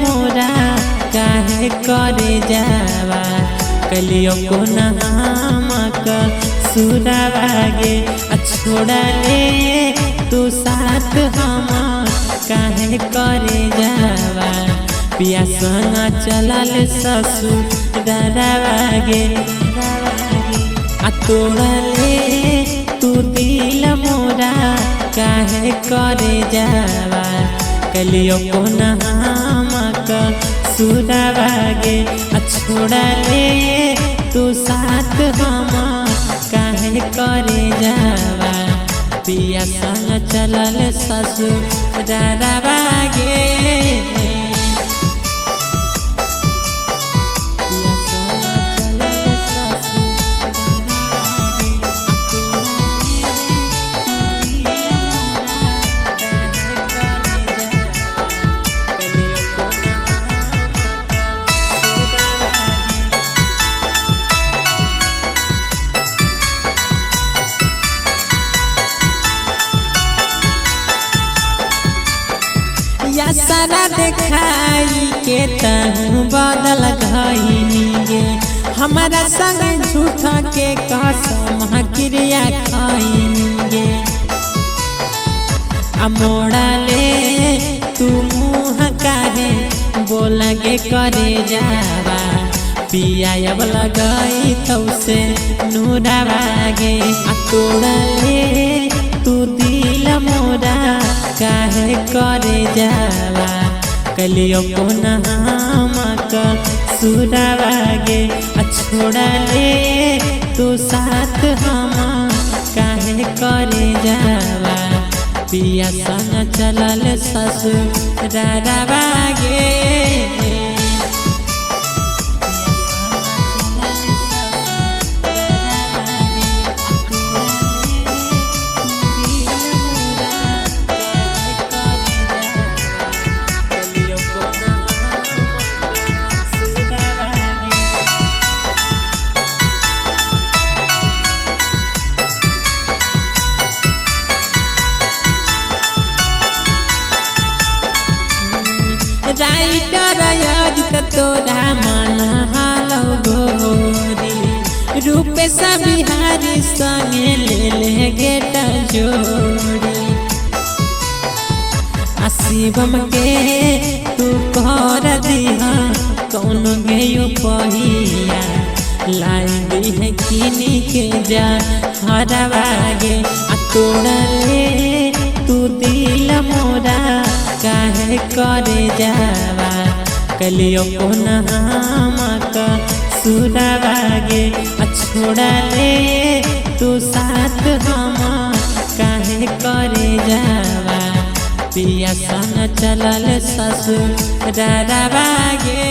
मोरा काहे करे जावा कलियो को नहामक सुरावागे छोड़ा ले तू साथ हम काहे करे जावा पिया संग चलल ससुर डरावागे तोड़ा ले तू दिल मोरा काहे करे जावा कलियो को नहामक सुरावागे छोड़ा ले तू साथ हम काहे करे जावा पिया संग चलल ससुर डरावागे या सारा देखाई के तहु बदल गईनी हमारा संग झूठा के कसम क्रिया खाईनी मोड़ा ले तू मुँह काहे बोलगे करे जावा पिया अब लगई तो से नूरावागे तोड़ा ले तू दिल मोरा काहे करे जावा कलियो को नहामक सुरावागे छोड़ा ले तू साथ हम काहे करे जावा पिया संग चलल ससुर डरावागे राइटर याद तोरा मन हालो गोरी रूपे सब बिहारी संगे ले ले गेट जोड़ी शिवम के तू कर दिहा कौन गयो पहिया लाई दी है किनी के जा हरवागे तोड़ा ले तू दिल मोरा काहे करे जावा कलियो को नहामक सुरावागे छोड़ा ले तू साथ हम काहे करे जावा पिया संग चलल ससुर डरावागे।